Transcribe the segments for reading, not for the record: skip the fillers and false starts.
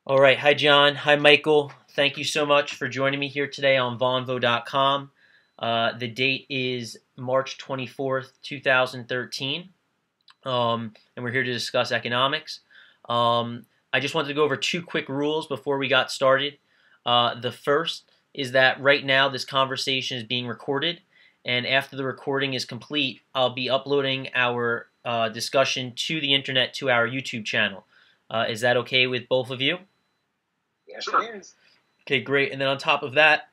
All right. Hi, John. Hi, Michael. Thank you so much for joining me here today on Vonvo.com. The date is March 24th, 2013, and we're here to discuss economics. I just wanted to go over two quick rules before we got started. The first is that right now this conversation is being recorded, and after the recording is complete, I'll be uploading our discussion to the internet to our YouTube channel. Is that okay with both of you? Yes, sure. It is. Okay, great. And then on top of that,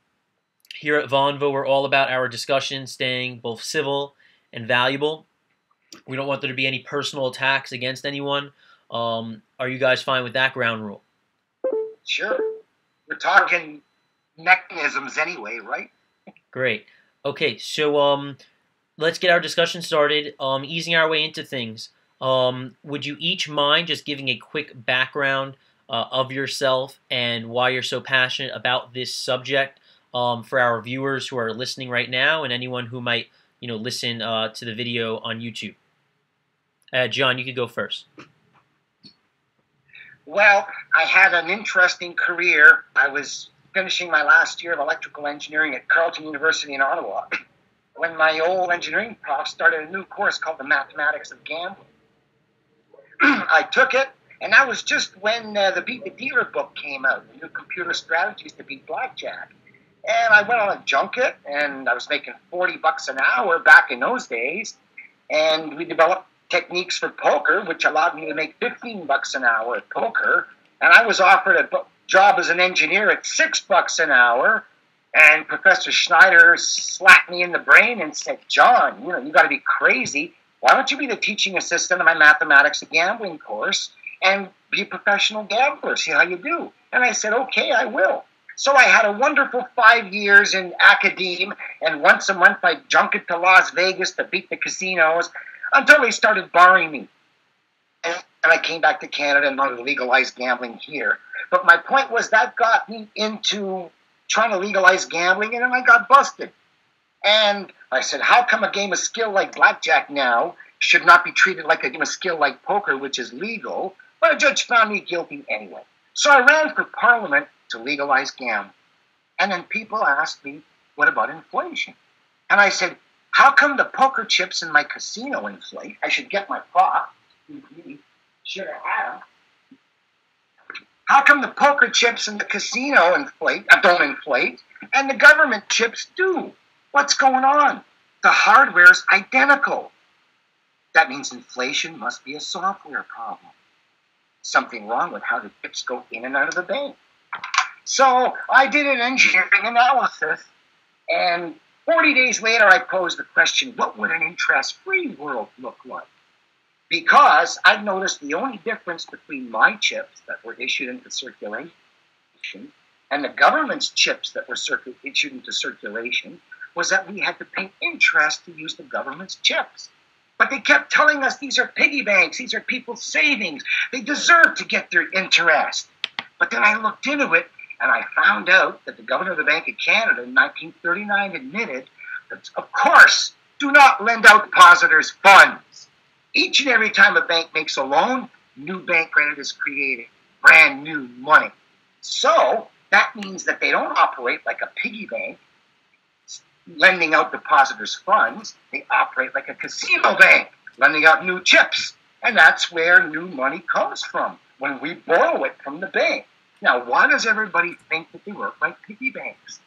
here at Vonvo, we're all about our discussion staying both civil and valuable. We don't want there to be any personal attacks against anyone. Are you guys fine with that ground rule? Sure. We're talking mechanisms anyway, right? Great. Okay, so let's get our discussion started. Easing our way into things. Would you each mind just giving a quick background of yourself and why you're so passionate about this subject for our viewers who are listening right now and anyone who might, listen to the video on YouTube? John, you could go first. Well, I had an interesting career. I was finishing my last year of electrical engineering at Carleton University in Ottawa when my old engineering prof started a new course called the Mathematics of Gambling. I took it, and that was just when the Beat the Dealer book came out, the new computer strategies to beat blackjack. And I went on a junket, and I was making $40 an hour back in those days, and we developed techniques for poker, which allowed me to make $15 an hour at poker, and I was offered a job as an engineer at $6 an hour, and Professor Schneider slapped me in the brain and said, "John, you got to be crazy. Why don't you be the teaching assistant of my Mathematics of Gambling course and be a professional gambler, see how you do?" And I said, "Okay, I will." So I had a wonderful 5 years in academe, and once a month I junket to Las Vegas to beat the casinos until they started barring me. And I came back to Canada and wanted to legalize gambling here. But my point was that got me into trying to legalize gambling, and then I got busted. And I said, how come a game of skill like blackjack now should not be treated like a game of skill like poker, which is legal? But a judge found me guilty anyway. So I ran for Parliament to legalize gambling. And then people asked me, what about inflation? And I said, how come the poker chips in my casino inflate? I should get my prof. Should have had them. How come the poker chips in the casino don't inflate, and the government chips do? What's going on? The hardware's identical. That means inflation must be a software problem. Something wrong with how the chips go in and out of the bank. So I did an engineering analysis, and 40 days later I posed the question, what would an interest-free world look like? Because I've noticed the only difference between my chips that were issued into circulation and the government's chips that were issued into circulation was that we had to pay interest to use the government's chips. But they kept telling us these are piggy banks, these are people's savings, they deserve to get their interest. But then I looked into it, and I found out that the governor of the Bank of Canada in 1939 admitted that, of course, do not lend out depositors' funds. Each and every time a bank makes a loan, new bank credit is created, brand new money. So that means that they don't operate like a piggy bank, lending out depositors' funds. They operate like a casino bank, lending out new chips. And that's where new money comes from, when we borrow it from the bank. Now, why does everybody think that they work like piggy banks?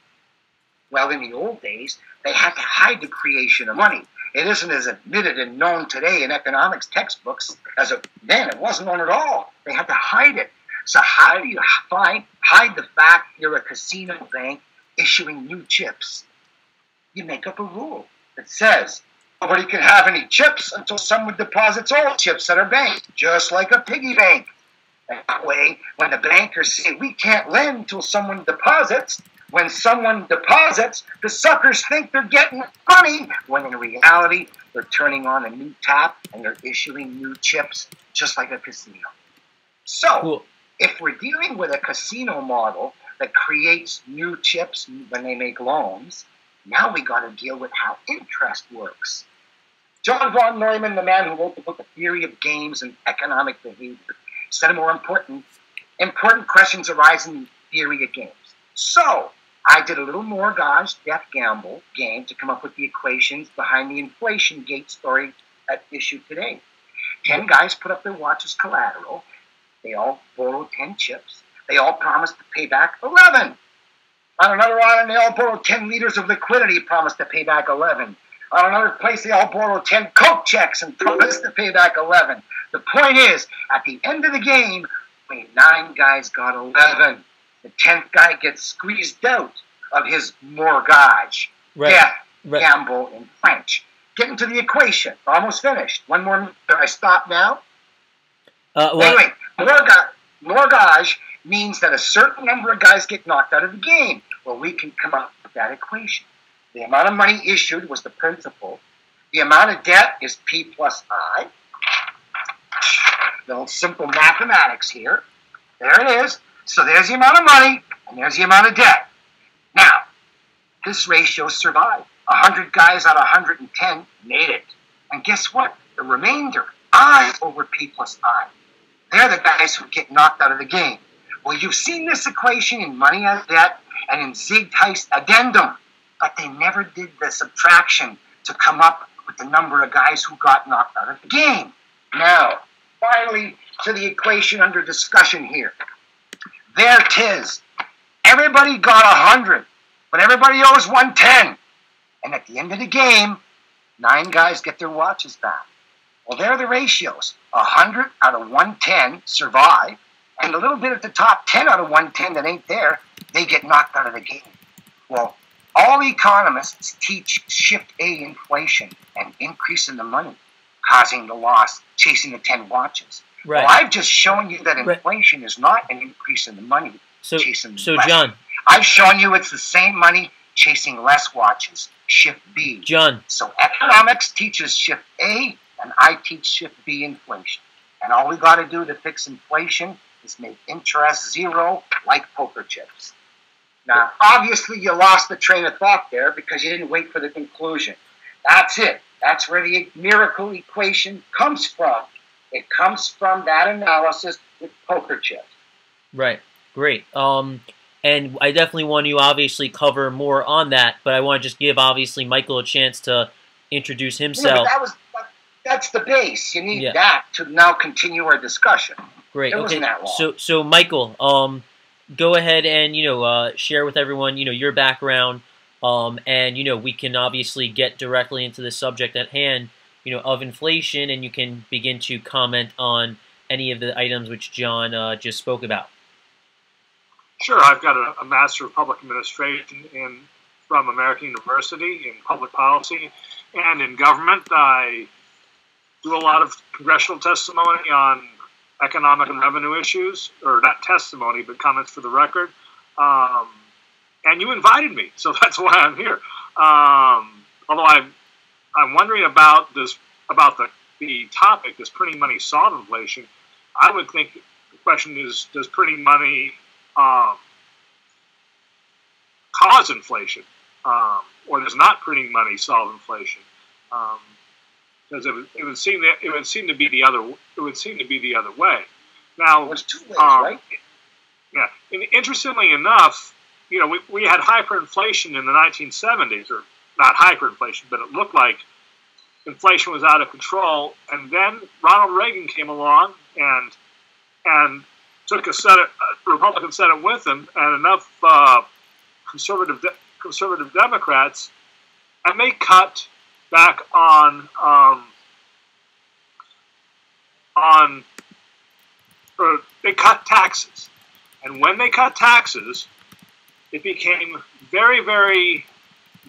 Well, in the old days, they had to hide the creation of money. It isn't as admitted and known today in economics textbooks as then. It wasn't known at all. They had to hide it. So how do you hide the fact you're a casino bank issuing new chips? You make up a rule that says nobody can have any chips until someone deposits all chips at our bank, just like a piggy bank. That way, when the bankers say we can't lend until someone deposits, when someone deposits, the suckers think they're getting money, when in reality, they're turning on a new tap and they're issuing new chips, just like a casino. So, Cool. If we're dealing with a casino model that creates new chips when they make loans, now we got to deal with how interest works. John von Neumann, the man who wrote the book The Theory of Games and Economic Behavior, said a more important important questions arise in theory of games. So I did a little mortgage death gamble game to come up with the equations behind the inflation gate story at issue today. 10 guys put up their watch as collateral. They all borrowed 10 chips. They all promised to pay back 11. On another island, they all borrowed 10 liters of liquidity, promised to pay back 11. On another place, they all borrowed 10 Coke checks and promised to pay back 11. The point is, at the end of the game, only 9 guys got 11. The 10th guy gets squeezed out of his mortgage. Death gamble in French. Getting to the equation. Almost finished. One more minute. I stop now? Anyway, mortgage means that a certain number of guys get knocked out of the game. Well, we can come up with that equation. The amount of money issued was the principal. The amount of debt is P plus I. Little simple mathematics here. There it is. So there's the amount of money, and there's the amount of debt. Now, this ratio survived. 100 guys out of 110 made it. And guess what? The remainder, I over P plus I. They're the guys who get knocked out of the game. Well, you've seen this equation in Money and Debt and in Ziegfeld Addendum, but they never did the subtraction to come up with the number of guys who got knocked out of the game. Now, finally, to the equation under discussion here. There 'tis. Everybody got 100, but everybody owes 110. And at the end of the game, 9 guys get their watches back. Well, there are the ratios. 100 out of 110 survive, and a little bit at the top, 10 out of 110 that ain't there, they get knocked out of the game. Well, all economists teach shift A inflation and increase in the money, causing the loss, chasing the 10 watches. Right. Well, I've just shown you that inflation is not an increase in the money, chasing less. John, I've shown you it's the same money chasing less watches, shift B. John. So economics teaches shift A, and I teach shift B inflation. And all we got to do to fix inflation is make interest zero like poker chips. Now, obviously, you lost the train of thought there because you didn't wait for the conclusion. That's it. That's where the miracle equation comes from. It comes from that analysis with poker chips. Right. Great. And I definitely want to obviously cover more on that, but I want to just give obviously Michael a chance to introduce himself. Yeah, that's the base. You need that to now continue our discussion. Great. It wasn't that long. So Michael, go ahead and share with everyone your background, and we can obviously get directly into the subject at hand, of inflation, and you can begin to comment on any of the items which John just spoke about. Sure, I've got a Master of Public Administration from American University in public policy and in government. I do a lot of congressional testimony on economic and revenue issues, or not testimony, but comments for the record. And you invited me, so that's why I'm here. Although I'm wondering about the topic, does printing money solve inflation? I would think the question is, does printing money cause inflation, or does not printing money solve inflation? Because it would seem to be the other way. Now, there's 2 ways, right? Yeah. And interestingly enough, we had hyperinflation in the 1970s, or not hyperinflation, but it looked like inflation was out of control. And then Ronald Reagan came along and took Republican Senate with him, and enough conservative Democrats, and they cut back they cut taxes. And when they cut taxes, it became very, very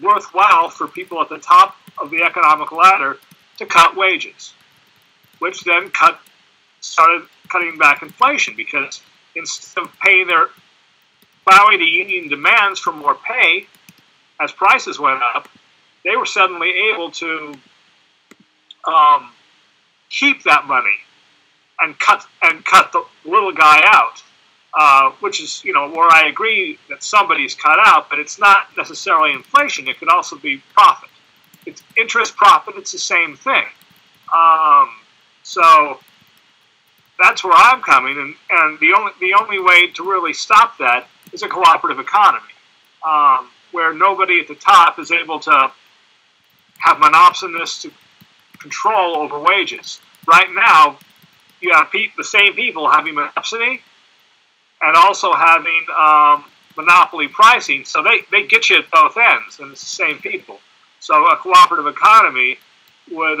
worthwhile for people at the top of the economic ladder to cut wages, which then started cutting back inflation, because instead of bowing to union demands for more pay as prices went up, they were suddenly able to keep that money and cut the little guy out, which is where I agree that somebody's cut out, but it's not necessarily inflation. It could also be profit. It's interest, profit. It's the same thing. So that's where I'm coming, and the only way to really stop that is a cooperative economy, where nobody at the top is able to have monopolistic control over wages. Right now, you have the same people having monopoly and also having monopoly pricing, so they get you at both ends, and it's the same people. So a cooperative economy would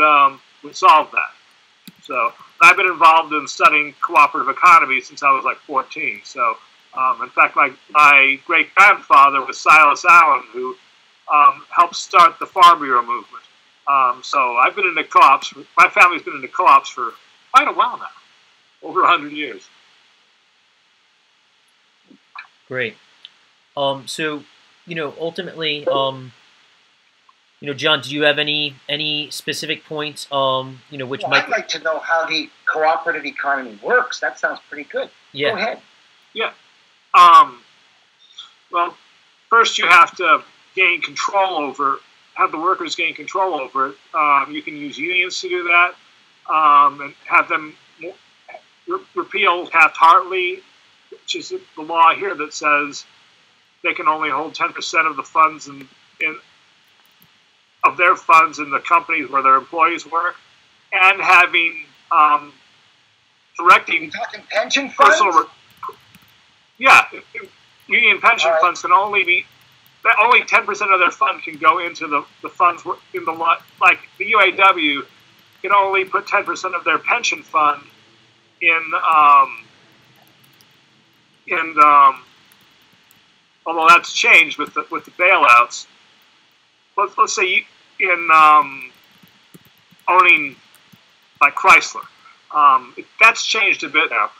solve that. So I've been involved in studying cooperative economy since I was like 14. So in fact, my great-grandfather was Silas Allen, who helped start the Farm Bureau movement. So I've been into co-ops. My family's been into co-ops for quite a while now, over 100 years. Great. So, ultimately, John, do you have any specific points, which might... I'd like to know how the cooperative economy works. That sounds pretty good. Yeah. Go ahead. Yeah. Well, first you have to have the workers gain control over it. You can use unions to do that, and have them repeal Taft-Hartley, which is the law here that says they can only hold 10% of the funds of their funds in the companies where their employees work, and having directing. You're talking pension funds? Union pension funds can only 10% of their fund can go into the funds in the like the UAW can only put 10% of their pension fund in although that's changed with the bailouts. Let's say in owning like Chrysler, that's changed a bit now.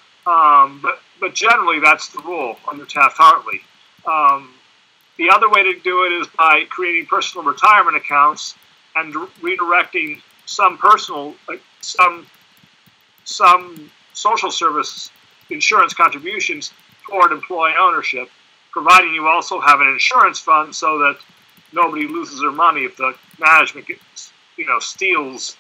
But generally that's the rule under Taft-Hartley. The other way to do it is by creating personal retirement accounts and redirecting some social service insurance contributions toward employee ownership, providing you also have an insurance fund so that nobody loses their money if the management steals.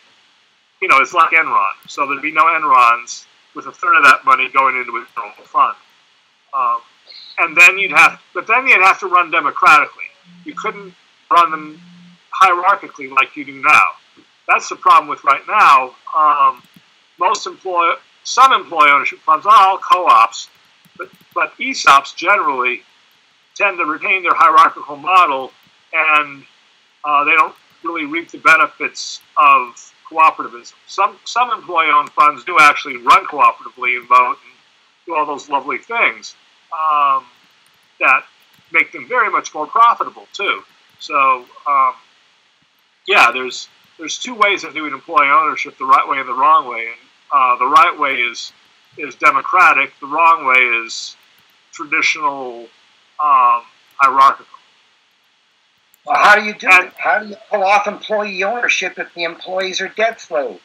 It's like Enron. So there'd be no Enrons with a third of that money going into a general fund. And then you'd have to run democratically. You couldn't run them hierarchically like you do now. That's the problem with right now. Some employee ownership funds, not all co-ops, but ESOPs generally tend to retain their hierarchical model, and they don't really reap the benefits of cooperativism. Some employee-owned funds do actually run cooperatively and vote and do all those lovely things that make them very much more profitable too. So there's two ways of doing employee ownership: the right way and the wrong way. And the right way is democratic. The wrong way is traditional hierarchical. Well, how do you do it? How do you pull off employee ownership if the employees are debt slaves?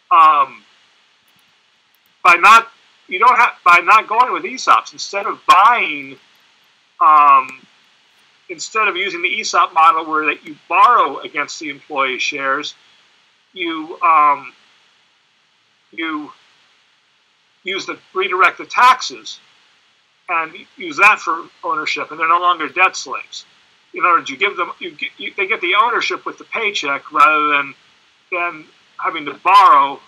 By not going with ESOPs, instead of using the ESOP model where that you borrow against the employee shares, you redirect the taxes and use that for ownership, and they're no longer debt slaves. In other words, you give them, they get the ownership with the paycheck rather than having to borrow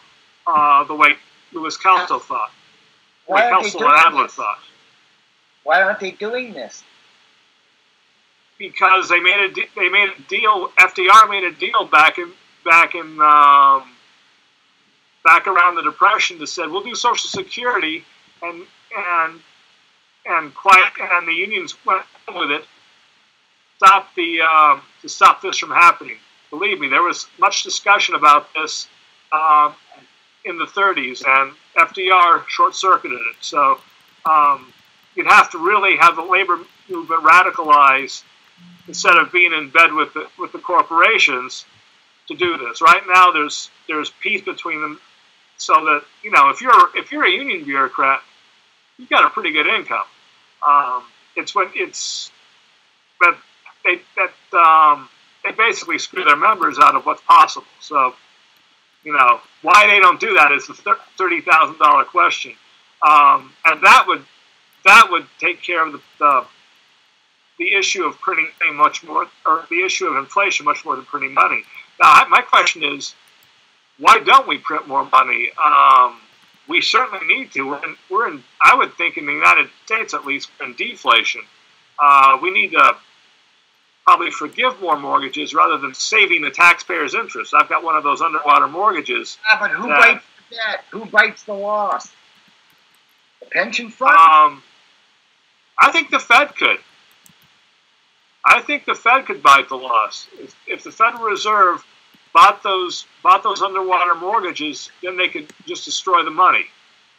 the way Louis Kelso thought. Why aren't they doing Adler this? thought. Why aren't they doing this? Because they made a deal. FDR made a deal back around the Depression that said we'll do Social Security, and the unions went with it. To stop this from happening. Believe me, there was much discussion about this in the 30s, and FDR short-circuited it. So you'd have to really have the labor movement radicalized instead of being in bed with the corporations to do this. Right now, there's peace between them, so that if you're a union bureaucrat, you've got a pretty good income. They basically screw their members out of what's possible. So You know, why they don't do that is the $30,000 question, and that would take care of the issue of printing much more, or the issue of inflation much more than printing money. Now, my question is, why don't we print more money? We certainly need to. I would think in the United States, at least, we're in deflation. We need to probably forgive more mortgages rather than saving the taxpayers' interest. I've got one of those underwater mortgages. Yeah, but who bites the debt? Who bites the loss? The pension fund? I think the Fed could. I think the Fed could bite the loss. If the Federal Reserve bought those underwater mortgages, then they could just destroy the money.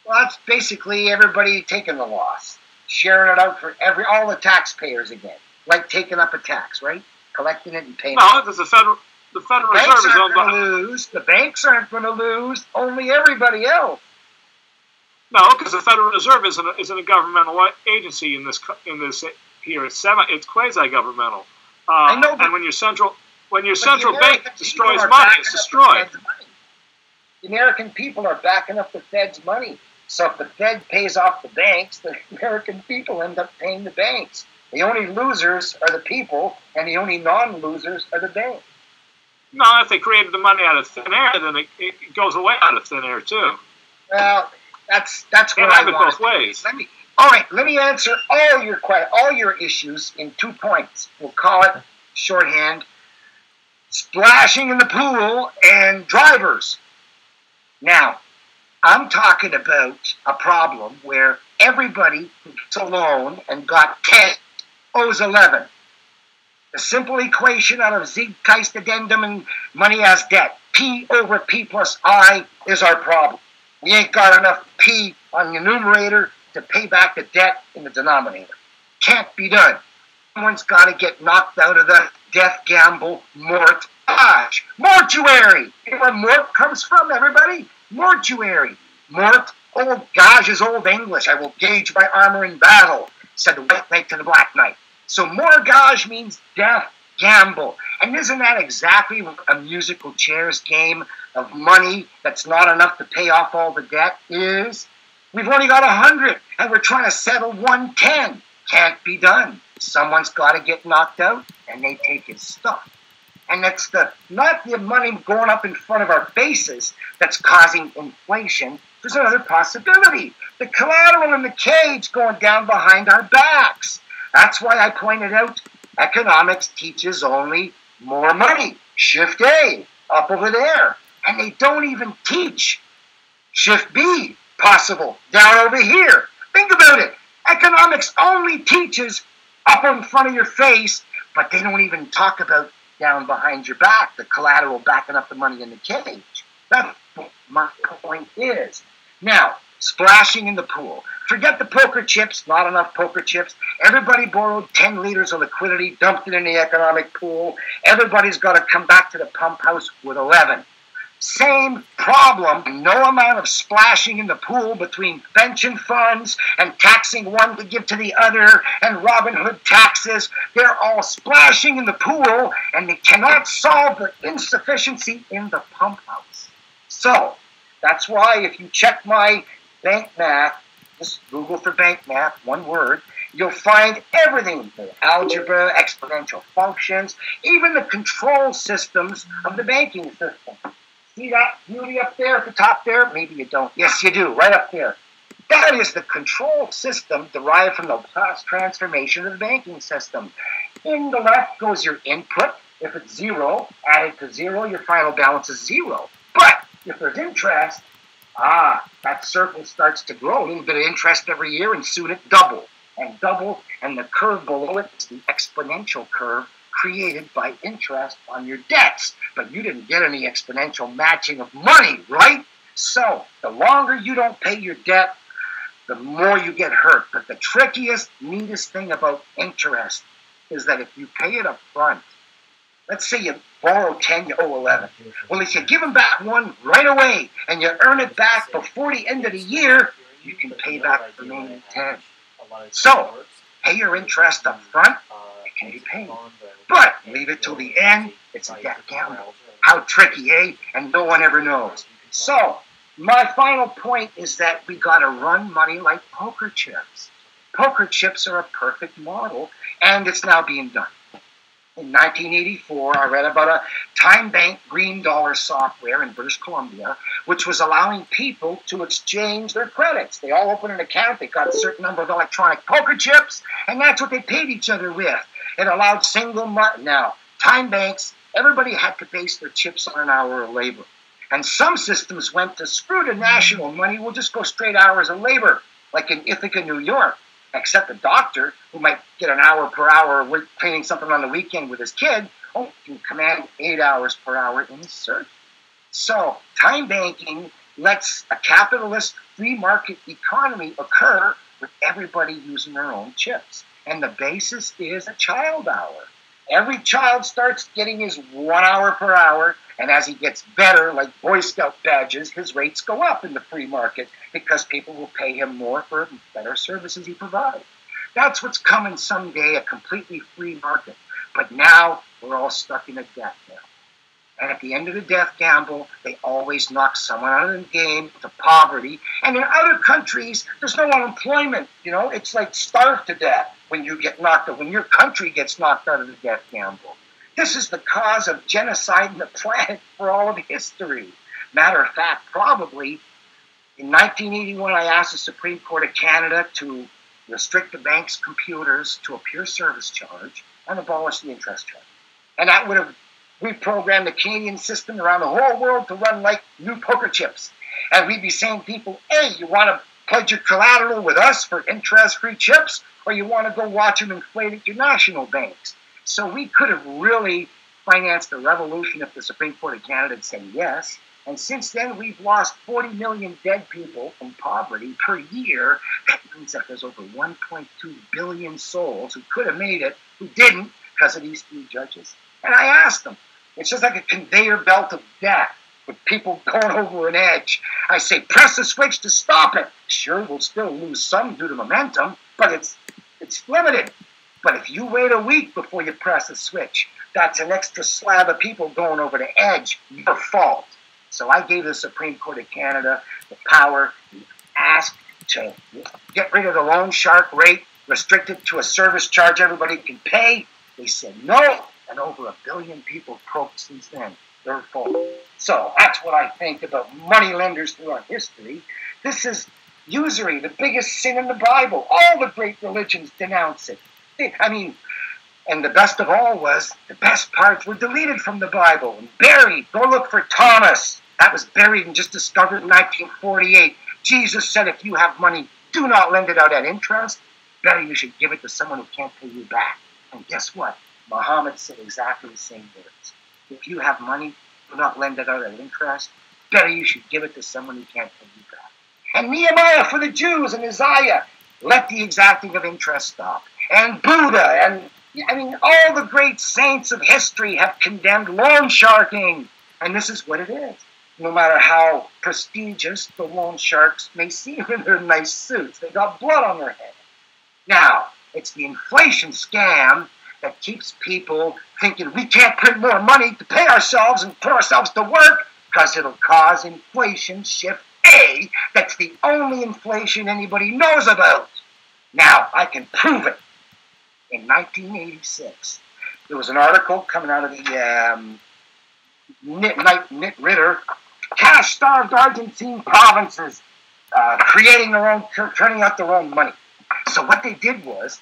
Well, that's basically everybody taking the loss, sharing it out for all the taxpayers again, like taking up a tax, right? Collecting it and paying. No, because the Federal Reserve is owned by. The banks aren't going to lose. Only everybody else. No, because the Federal Reserve isn't a governmental agency in this here. It's quasi-governmental. I know, and when your central bank destroys money, it's destroyed. The American people are backing up the Fed's money. So if the Fed pays off the banks, the American people end up paying the banks. The only losers are the people, and the only non-losers are the banks. No, if they created the money out of thin air, then it goes away out of thin air too. Well, that's what I want. Both ways. Let me answer all your issues in 2 points. We'll call it shorthand: splashing in the pool and drivers. Now, I'm talking about a problem where everybody who gets a loan and got 10 owes 11. The simple equation out of Zeitgeist addendum and money as debt. P over P plus I is our problem. We ain't got enough P on the numerator to pay back the debt in the denominator. Can't be done. Someone's got to get knocked out of the death gamble mortgage. Mortuary. You know where mort comes from, everybody? Mortuary. Mort, old gage is old English. I will gauge my armor in battle, said the white knight to the black knight. So mortgage means death gamble. And isn't that exactly what a musical chairs game of money that's not enough to pay off all the debt is? We've only got 100, and we're trying to settle 110. Can't be done. Someone's got to get knocked out, and they take his stuff. And that's not the money going up in front of our faces that's causing inflation. There's another possibility. The collateral in the cage going down behind our backs. That's why I pointed out economics teaches only more money. Shift A, up over there. And they don't even teach Shift B, possible, down over here. Think about it. Economics only teaches up in front of your face, but they don't even talk about down behind your back, the collateral backing up the money in the cage. That's what my point is. Now, splashing in the pool. Forget the poker chips, not enough poker chips. Everybody borrowed 10 liters of liquidity, dumped it in the economic pool. Everybody's got to come back to the pump house with 11. Same problem, no amount of splashing in the pool between pension funds and taxing one to give to the other and Robin Hood taxes. They're all splashing in the pool and they cannot solve the insufficiency in the pump house. So, that's why if you check my bank math, just Google for bank math, one word, you'll find everything, the algebra, exponential functions, even the control systems of the banking system. See that beauty up there at the top there? Maybe you don't. Yes, you do, right up there. That is the control system derived from the past transformation of the banking system. In the left goes your input. If it's 0, added to 0, your final balance is 0. But if there's interest, that circle starts to grow. A little bit of interest every year, and soon it double, and the curve below it is the exponential curve created by interest on your debts. But you didn't get any exponential matching of money, right? So the longer you don't pay your debt, the more you get hurt. But the trickiest, neatest thing about interest is that if you pay it up front, let's say you borrow 10, you owe 11. Well, if you give them back 1 right away and you earn it back before the end of the year, you can pay back the remaining 10. So, pay your interest up front, it can be paid. But leave it till the end, it's a debt gamble. How tricky, eh? And no one ever knows. So, my final point is that we got to run money like poker chips. Poker chips are a perfect model, and it's now being done. In 1984, I read about a time bank green dollar software in British Columbia, which was allowing people to exchange their credits. They all opened an account, they got a certain number of electronic poker chips, and that's what they paid each other with. It allowed single money. Now, time banks, everybody had to base their chips on an hour of labor. And some systems went to screw the national money, we'll just go straight hours of labor, like in Ithaca, New York. Except a doctor who might get an hour per hour work cleaning something on the weekend with his kid, can command 8 hours per hour in his surgery. So time banking lets a capitalist free market economy occur with everybody using their own chips. And the basis is a child hour. Every child starts getting his 1 hour per hour, and as he gets better, like Boy Scout badges, his rates go up in the free market because people will pay him more for better services he provides. That's what's coming someday, a completely free market. But now we're all stuck in a death gamble. And at the end of the death gamble, they always knock someone out of the game to poverty. And in other countries, there's no unemployment. It's like starve to death when you get knocked out, when your country gets knocked out of the death gamble. This is the cause of genocide in the planet for all of history. Matter of fact, probably in 1981, I asked the Supreme Court of Canada to restrict the bank's computers to a pure service charge and abolish the interest charge. And that would have reprogrammed the Canadian system around the whole world to run like new poker chips. And we'd be saying to people, hey, you want to pledge your collateral with us for interest-free chips, or you want to go watch them inflate at your national banks? So we could have really financed a revolution if the Supreme Court of Canada had said yes. And since then, we've lost 40 million dead people from poverty per year. That means that there's over 1.2 billion souls who could have made it, who didn't because of these three judges. And I asked them, it's just like a conveyor belt of death with people going over an edge. I say, press the switch to stop it. Sure, we'll still lose some due to momentum, but it's limited. But if you wait a week before you press the switch, that's an extra slab of people going over the edge. Your fault. So I gave the Supreme Court of Canada the power to ask to get rid of the loan shark rate, restrict it to a service charge everybody can pay. They said no, and over 1 billion people croaked since then. Their fault. So that's what I think about money lenders throughout history. This is usury, the biggest sin in the Bible. All the great religions denounce it. And the best of all was the best parts were deleted from the Bible and buried. Go look for Thomas. That was buried and just discovered in 1948. Jesus said, if you have money, do not lend it out at interest. Better you should give it to someone who can't pay you back. And guess what? Muhammad said exactly the same words. If you have money, do not lend it out at interest. Better you should give it to someone who can't pay you back. And Nehemiah for the Jews and Isaiah, let the exacting of interest stop. And Buddha and all the great saints of history have condemned loan sharking. And this is what it is. No matter how prestigious the loan sharks may seem in their nice suits, they got blood on their head. Now, it's the inflation scam that keeps people thinking we can't print more money to pay ourselves and put ourselves to work because it'll cause inflation shift A. That's the only inflation anybody knows about. Now, I can prove it. In 1986, there was an article coming out of the Knit Ritter, cash-starved Argentine provinces creating their own, turning out their own money. So what they did was,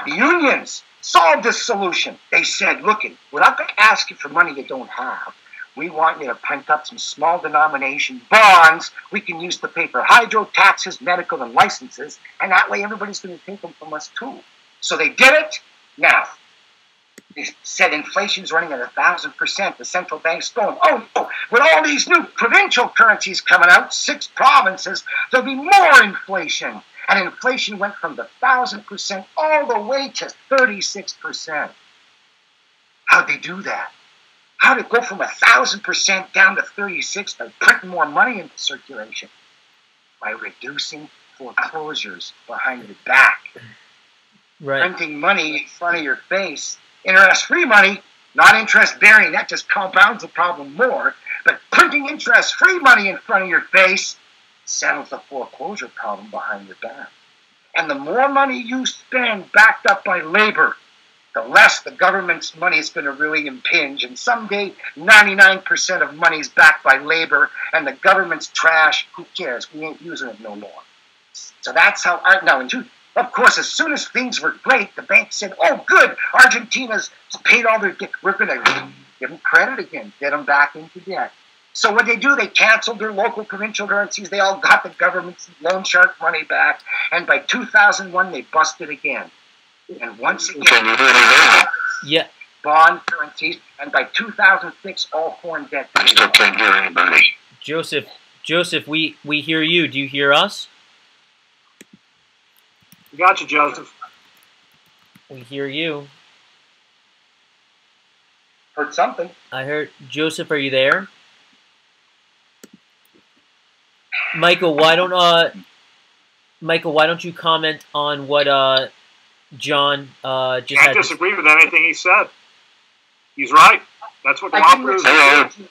the unions solved this solution. They said, look, we're not going to ask you for money you don't have. We want you to print up some small denomination bonds we can use to pay for hydro, taxes, medical, and licenses, and that way everybody's going to take them from us too. So they did it. Now, they said inflation's running at 1,000%. The central bank's going, oh no, with all these new provincial currencies coming out, 6 provinces, there'll be more inflation. And inflation went from the 1,000% all the way to 36%. How'd they do that? How'd it go from 1,000% down to 36% by printing more money into circulation? By reducing foreclosures behind your back. Right. Printing money in front of your face. Interest-free money, Not interest-bearing. That just compounds the problem more. But printing interest-free money in front of your face settles the foreclosure problem behind your back. And the more money you spend backed up by labor, the less the government's money is going to really impinge. And someday, 99% of money is backed by labor, and the government's trash. Who cares? We ain't using it no more. So that's how now. Of course, as soon as things were great, the bank said, "Oh, good, Argentina's paid all their debt. We're going to give them credit again, get them back into debt." So what they do, they canceled their local provincial currencies. They all got the government's loan shark money back. And by 2001, they busted again. And once again, yeah, bond currencies. And by 2006, all foreign debt. I still can't hear anybody. Joseph, we hear you. Do you hear us? We got you, Joseph. We hear you. Heard something. I heard. Joseph, are you there? Michael, why don't you comment on what John just Can't disagree with anything he said. He's right. That's what cooperatives do.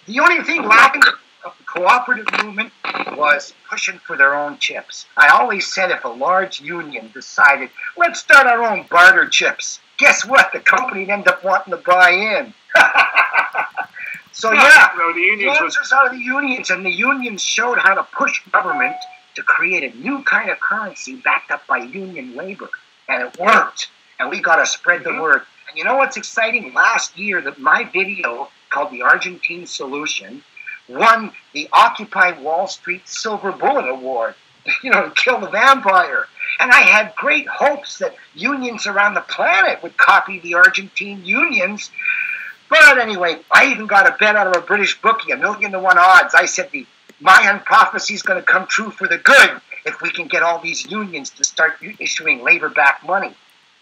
The only thing lacking of the cooperative movement was pushing for their own chips. I always said if a large union decided, let's start our own barter chips, guess what? The company would end up wanting to buy in. So the answers are the unions, and the unions showed how to push government to create a new kind of currency backed up by union labor, and it worked. And we got to spread the word. And you know what's exciting? Last year, my video called "The Argentine Solution" won the Occupy Wall Street Silver Bullet Award. To kill the vampire. And I had great hopes that unions around the planet would copy the Argentine unions. But anyway, I even got a bet out of a British bookie, 1,000,000 to 1 odds. I said the Mayan prophecy is going to come true for the good if we can get all these unions to start issuing labor-backed money.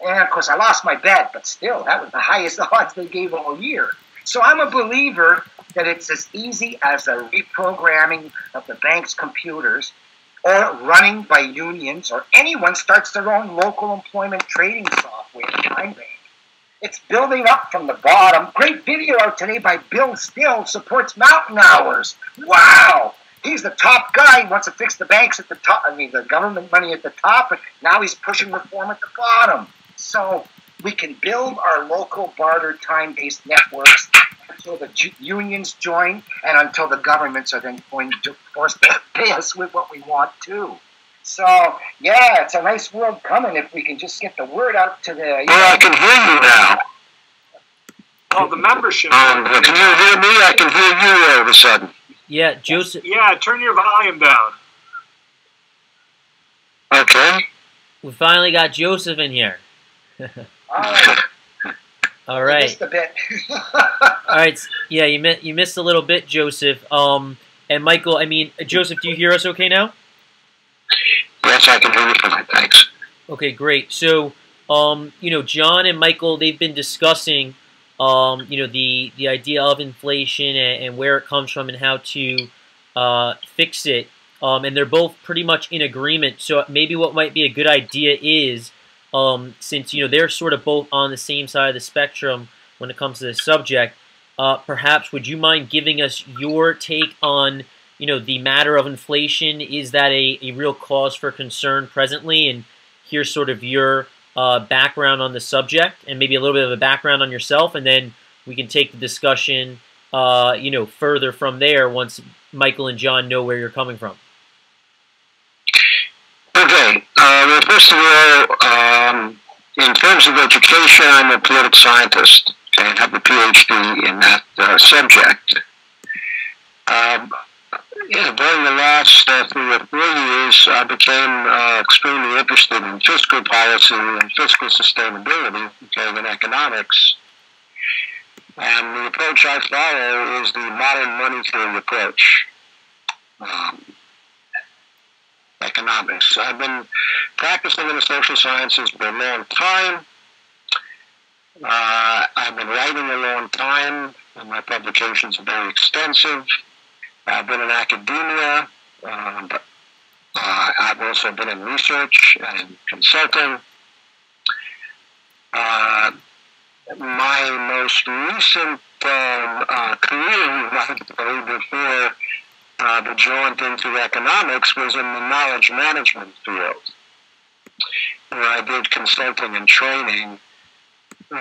And of course, I lost my bet, but still, that was the highest odds they gave all year. So I'm a believer that it's as easy as a reprogramming of the bank's computers, or running by unions, or anyone starts their own local employment trading software, time bank. It's building up from the bottom. Great video out today by Bill Still, supports mountain hours. Wow! He's the top guy. He wants to fix the banks at the top. The government money at the top, and now he's pushing reform at the bottom. So we can build our local barter time-based networks until the unions join, and until the governments are then going to force to pay us with what we want too. So, yeah, it's a nice world coming if we can just get the word out to the... I can hear you now. Oh, the membership. Can you hear me? I can hear you all of a sudden. Yeah, Joseph. Yeah, turn your volume down. Okay. We finally got Joseph in here. All right. Missed a bit. All right. Yeah, you missed a little bit, Joseph. And Michael, Joseph, do you hear us okay now? Yes, I can hear you fine. Thanks. Okay, great. So, John and Michael, they've been discussing, the idea of inflation and where it comes from and how to fix it. And they're both pretty much in agreement. So maybe what might be a good idea is, since they're sort of both on the same side of the spectrum when it comes to this subject, perhaps would you mind giving us your take on the matter of inflation? Is that a real cause for concern presently? And here's sort of your background on the subject, and maybe a little bit of a background on yourself, and then we can take the discussion further from there once Michael and John know where you're coming from. Okay. Well, first of all, in terms of education, I'm a political scientist and have a PhD in that subject. During the last 3 or 4 years, I became extremely interested in fiscal policy and fiscal sustainability, in economics. And the approach I follow is the modern money theory approach. Economics. I've been practicing in the social sciences for a long time. I've been writing a long time, and my publications are very extensive. I've been in academia. I've also been in research and consulting. my most recent career, before the jaunt into economics, was in the knowledge management field, where I did consulting and training for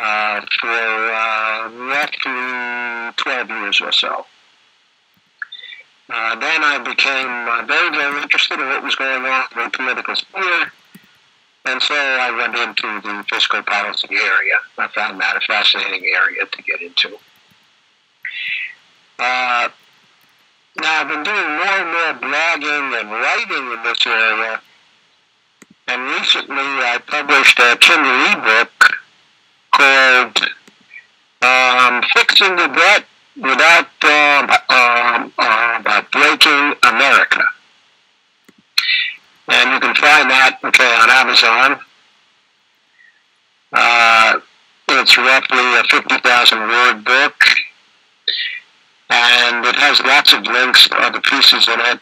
roughly 12 years or so. Then I became very, very interested in what was going on in the political sphere, and so I went into the fiscal policy area. I found that a fascinating area to get into. Now, I've been doing more and more blogging and writing in this area, and recently I published a Kindle ebook called Fixing the Debt Without Breaking America. And you can find that, on Amazon. It's roughly a 50,000-word book, and it has lots of links to other pieces in it.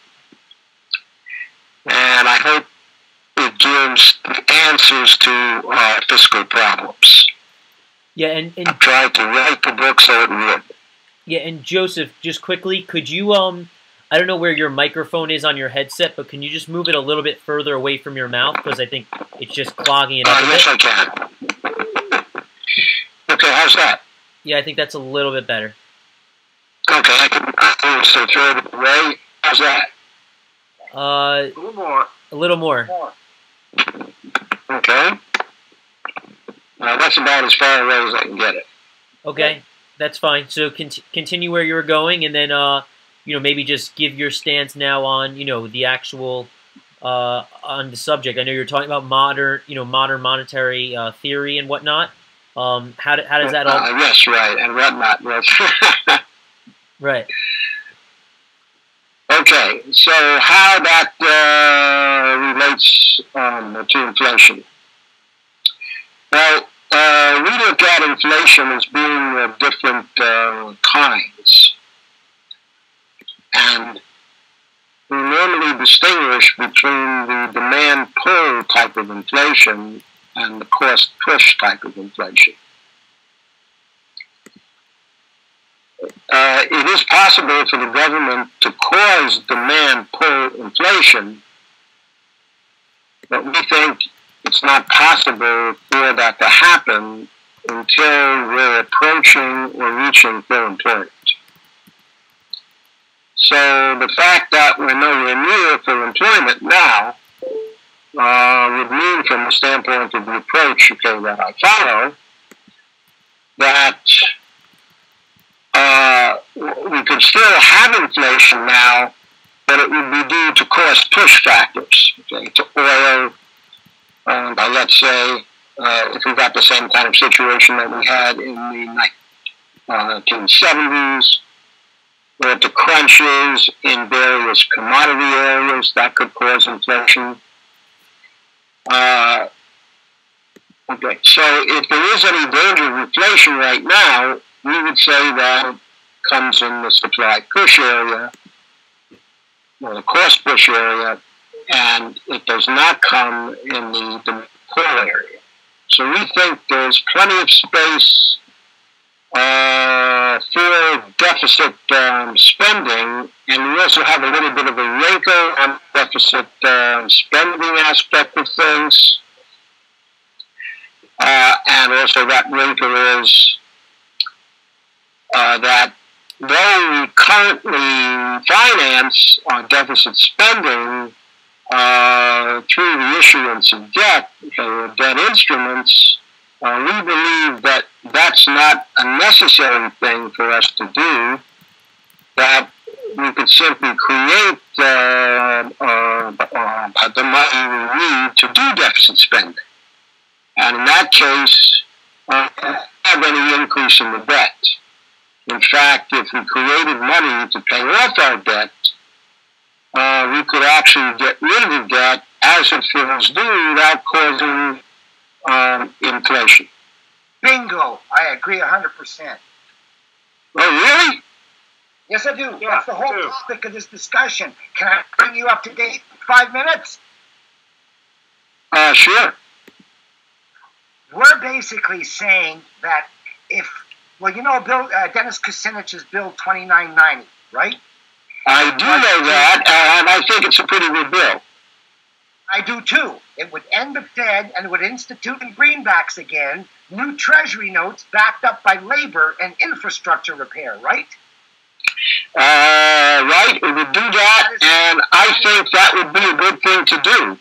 And I hope it gives answers to our fiscal problems. Yeah, and I've tried to write the book so it would. Yeah, and Joseph, just quickly, could you, I don't know where your microphone is on your headset, but can you just move it a little bit further away from your mouth? Because I think it's just clogging it up a bit. Yes, I can. Okay, how's that? Yeah, I think that's a little bit better. Okay, I can so throw it away. How's that? A little more. A little more. Okay. That's about as far away as I can get it. Okay, that's fine. So continue where you were going, and then maybe just give your stance now on the actual on the subject. I know you're talking about modern monetary theory and whatnot. How does that all? Yes, right, and whatnot. Yes. Right. Okay, so how that relates to inflation? Well, we look at inflation as being of different kinds, and we normally distinguish between the demand-pull type of inflation and the cost-push type of inflation. It is possible for the government to cause demand-pull inflation, but we think it's not possible for that to happen until we're approaching or reaching full employment. So the fact that we're nowhere near full employment now would mean, from the standpoint of the approach that I follow, that we could still have inflation now, but it would be due to cost-push factors, to oil. Let's say, if we got the same kind of situation that we had in the 1970s, or to crunches in various commodity areas that could cause inflation. So if there is any danger of inflation right now, we would say that it comes in the supply push area, or the cost push area, and it does not come in the pull area. So we think there's plenty of space for deficit spending, and we also have a little bit of a wrinkle on deficit spending aspect of things. And also that wrinkle is that though we currently finance our deficit spending through the issuance of debt, debt instruments, we believe that that's not a necessary thing for us to do, that we could simply create the money we need to do deficit spending. And in that case, have any increase in the debt. In fact, if we created money to pay off our debt, we could actually get rid of the debt as it feels due without causing inflation. Bingo! I agree 100%. Oh, really? Yes, I do. Yeah, That's the whole topic of this discussion. Can I bring you up to date in 5 minutes? Sure. We're basically saying that well, you know, Dennis Kucinich's Bill 2990, right? I do know that, and I think it's a pretty good bill. I do too. It would end the Fed and it would institute in greenbacks again new Treasury notes backed up by labor and infrastructure repair, right? Right, it would do that, and I think that would be a good thing to do.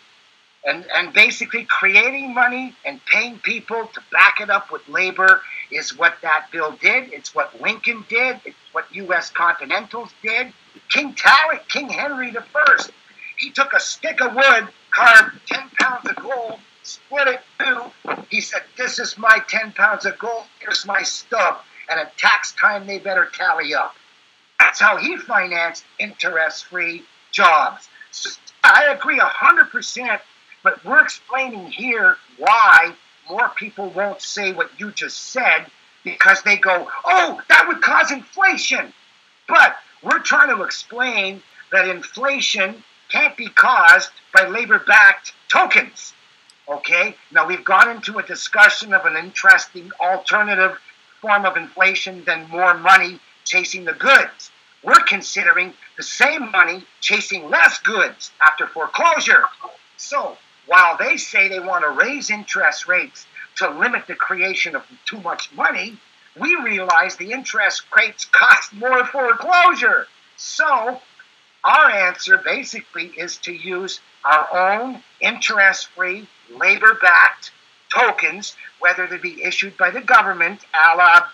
And basically creating money and paying people to back it up with labor is what that bill did. It's what Lincoln did. It's what U.S. Continentals did. King Henry I, he took a stick of wood, carved 10 pounds of gold, split it in two. He said, this is my 10 pounds of gold, here's my stub, and at tax time they better tally up. That's how he financed interest-free jobs. So I agree 100%, but we're explaining here why more people won't say what you just said, because they go, oh, that would cause inflation. But we're trying to explain that inflation can't be caused by labor-backed tokens. Okay? Now, we've gone into a discussion of an interesting alternative form of inflation than more money chasing the goods. We're considering the same money chasing less goods after foreclosure. So, while they say they want to raise interest rates to limit the creation of too much money, we realize the interest rates cost more foreclosure. So, our answer basically is to use our own interest-free, labor-backed tokens, whether they be issued by the government, a la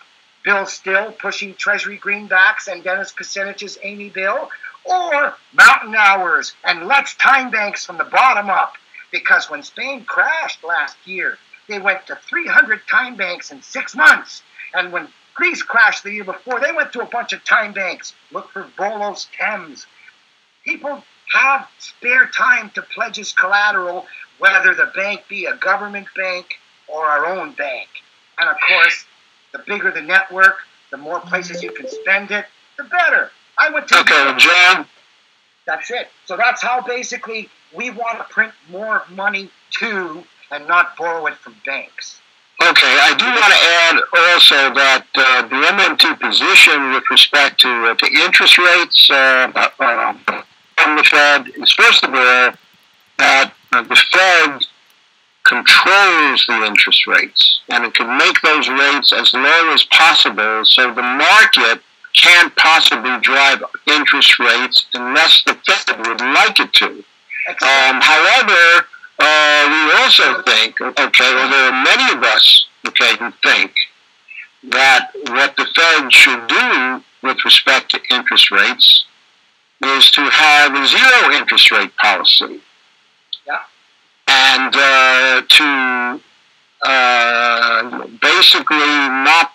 Bill Still pushing Treasury greenbacks and Dennis Kucinich's Amy bill, or mountain hours and let's time banks from the bottom up. Because when Spain crashed last year, they went to 300 time banks in 6 months. And when Greece crashed the year before, they went to a bunch of time banks. Look for Bolos Thames. People have spare time to pledge as collateral, whether the bank be a government bank or our own bank. And of course, the bigger the network, the more places you can spend it, the better. I went to John. That's it. So that's how basically we want to print more money too and not borrow it from banks. Okay, I do want to add also that the MMT position with respect to interest rates from the Fed is, first of all, that the Fed controls the interest rates, and it can make those rates as low as possible so the market can't possibly drive interest rates unless the Fed would like it to. However, we also think, well, there are many of us, who think that what the Fed should do with respect to interest rates is to have a zero interest rate policy. Yeah. And to basically not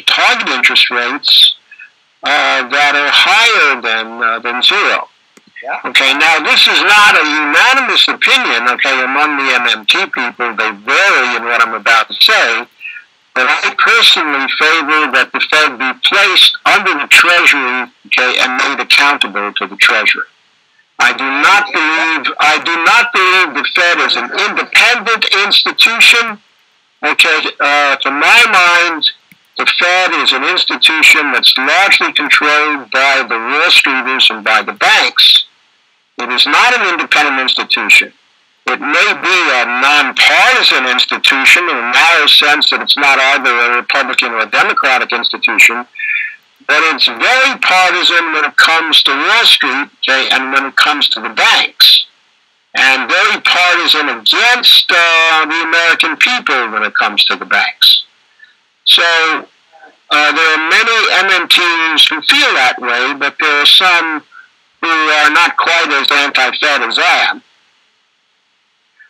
target interest rates that are higher than zero. Yeah. Okay, now this is not a unanimous opinion, among the MMT people. They vary in what I'm about to say. But I personally favor that the Fed be placed under the Treasury, and made accountable to the Treasury. I do not believe the Fed is an independent institution. To my mind, the Fed is an institution that's largely controlled by the Wall Streeters and by the banks. It is not an independent institution. It may be a nonpartisan institution in a narrow sense that it's not either a Republican or a Democratic institution, but it's very partisan when it comes to Wall Street, and when it comes to the banks, and very partisan against the American people when it comes to the banks. So there are many MMTs who feel that way, but there are some who are not quite as anti-Fed as I am.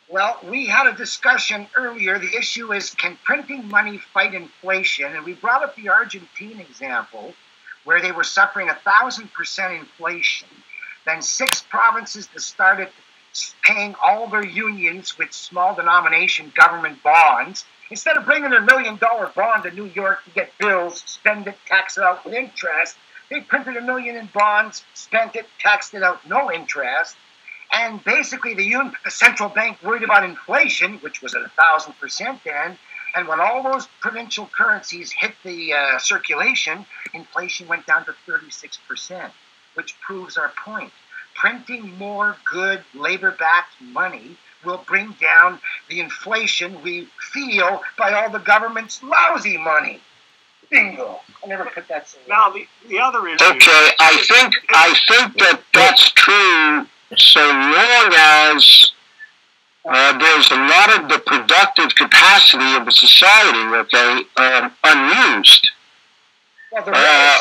Well, we had a discussion earlier. The issue is, can printing money fight inflation? And we brought up the Argentine example, where they were suffering 1,000% inflation. Then 6 provinces that started paying all their unions with small denomination government bonds. Instead of bringing their $1 million bond to New York to get bills, spend it, tax it out with interest, they printed $1 million in bonds, spent it, taxed it out, no interest. And basically the central bank, worried about inflation, which was at 1,000% then, And when all those provincial currencies hit the circulation, inflation went down to 36%, which proves our point. Printing more good labor-backed money will bring down the inflation we feel by all the government's lousy money. Bingo. I never put that so well. Now, the other issue... Okay, I think that that's true so long as there's a lot of the productive capacity of the society, unused. Well,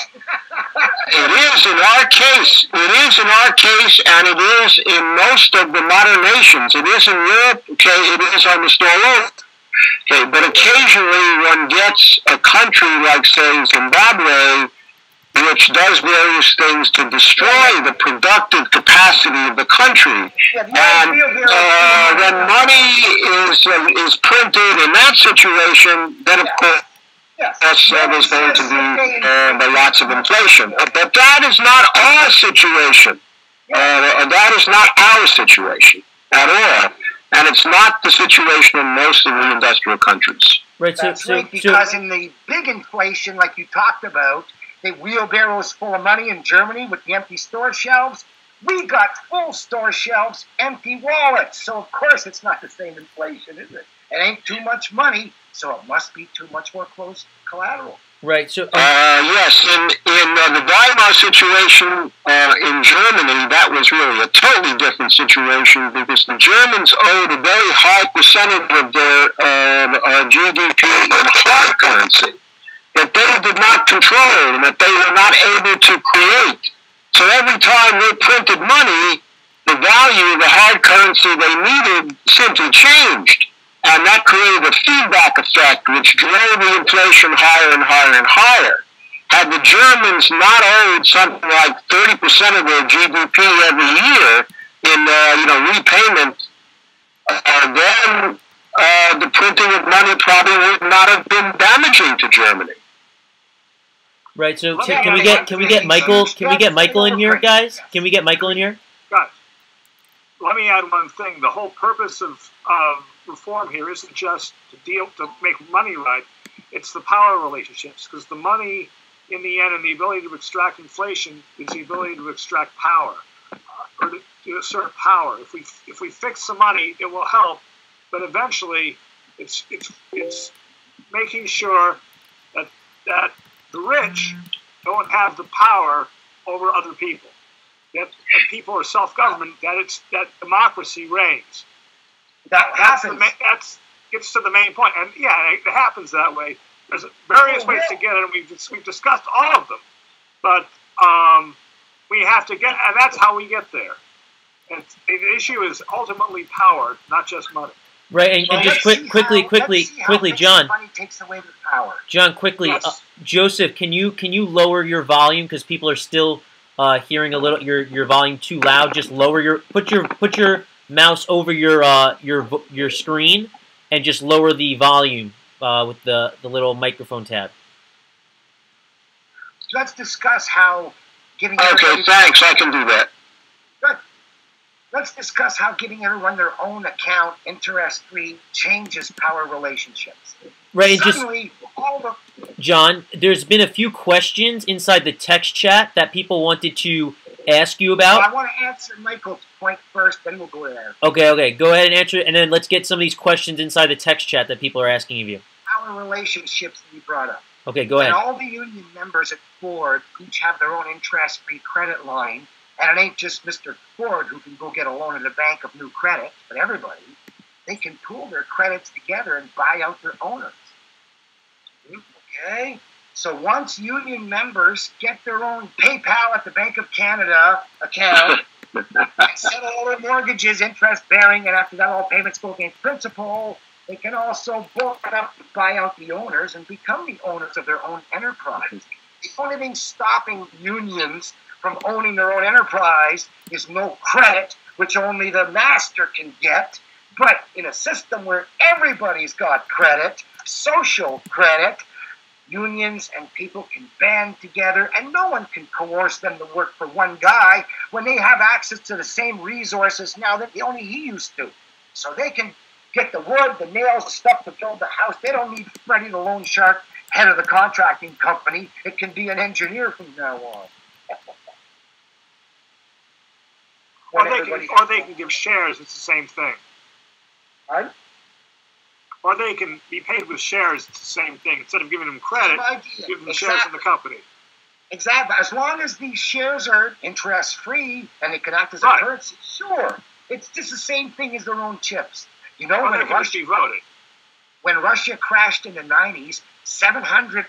it is in our case. It is in our case, and it is in most of the modern nations. It is in Europe. Okay, it is almost all over. Okay, but occasionally one gets a country like, say, Zimbabwe, which does various things to destroy the productive capacity of the country. And when money is printed in that situation, then of course there's going to be lots of inflation. But that is not our situation. That is not our situation at all. And it's not the situation in most of the industrial countries. Right. That's right, because in the big inflation, like you talked about, the wheelbarrows full of money in Germany with the empty store shelves, we got full store shelves, empty wallets. So, of course, it's not the same inflation, is it? It ain't too much money, so it must be too much more close collateral. Right. So, yes, in the Weimar situation in Germany, that was really a totally different situation because the Germans owed a very high percentage of their GDP in hard currency that they did not control and that they were not able to create. So every time they printed money, the value of the hard currency they needed simply changed. And that created a feedback effect, which drove the inflation higher and higher and higher. Had the Germans not owed something like 30% of their GDP every year in repayment, then the printing of money probably would not have been damaging to Germany. Right. So can we get Michael in here, guys? Can we get Michael in here? Guys, let me add one thing. The whole purpose of reform here isn't just to make money right. It's the power relationships, because the money, in the end, and the ability to extract inflation is the ability to extract power, or to assert power. If we fix the money, it will help, but eventually, it's making sure that the rich don't have the power over other people. That people are self-government. That democracy reigns. That gets to the main point, and yeah, it happens that way. There's various ways to get it, and we've discussed all of them, but we have to get, and that's how we get there. And the issue is ultimately power, not just money. Right, and just quickly, John. Money takes away the power. John, quickly, Yes. Joseph, can you lower your volume because people are still hearing a little your volume too loud? Just lower put your mouse over your screen and just lower the volume with the little microphone tab. Let's discuss how giving. Okay, thanks. I can do that. Good. Let's discuss how giving everyone their own account, interest-free, changes power relationships. Right. Suddenly, John, there's been a few questions inside the text chat that people wanted to ask you about. Well, I want to answer Michael's point first, then we'll go there. Okay. Go ahead and answer it, and then let's get some of these questions inside the text chat that people are asking of you. Our relationships that you brought up. Okay, go ahead. And all the union members at Ford each have their own interest-free credit line, and it ain't just Mr. Ford who can go get a loan at a bank of new credit, but everybody. They can pool their credits together and buy out their owners. Okay? So once union members get their own PayPal at the Bank of Canada account, and settle all their mortgages interest-bearing, and after that all payments go against principal, they can also book up, buy out the owners, and become the owners of their own enterprise. The only thing stopping unions from owning their own enterprise is no credit, which only the master can get. But in a system where everybody's got credit, social credit, unions and people can band together, and no one can coerce them to work for one guy when they have access to the same resources now that only he used to. So they can get the wood, the nails, the stuff to build the house. They don't need Freddie the loan shark, head of the contracting company. It can be an engineer from now on. Or they can give shares. It's the same thing. Right? Or they can be paid with shares. It's the same thing. Instead of giving them credit, give them shares in the company. Exactly. As long as these shares are interest-free and they can act as a currency, sure. It's just the same thing as their own chips. You know, when Russia crashed in the 90s, 700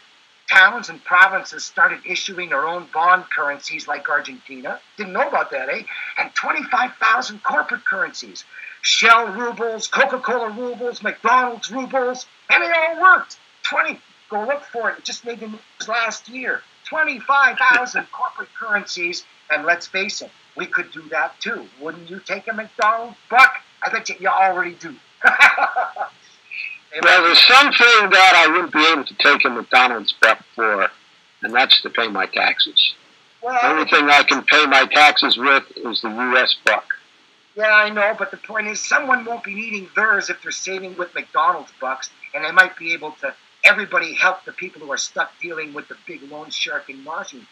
towns and provinces started issuing their own bond currencies like Argentina. Didn't know about that, eh? And 25,000 corporate currencies. Shell rubles, Coca-Cola rubles, McDonald's rubles, and they all worked. Go look for it. It just made the news last year. 25,000 corporate currencies, and let's face it, we could do that too. Wouldn't you take a McDonald's buck? I bet you already do. Well, there's something that I wouldn't be able to take a McDonald's buck for, and that's to pay my taxes. Well, the only thing I can pay my taxes with is the U.S. buck. Yeah, I know, but the point is someone won't be needing theirs if they're saving with McDonald's bucks, and they might be able to, everybody help the people who are stuck dealing with the big loan shark in Washington.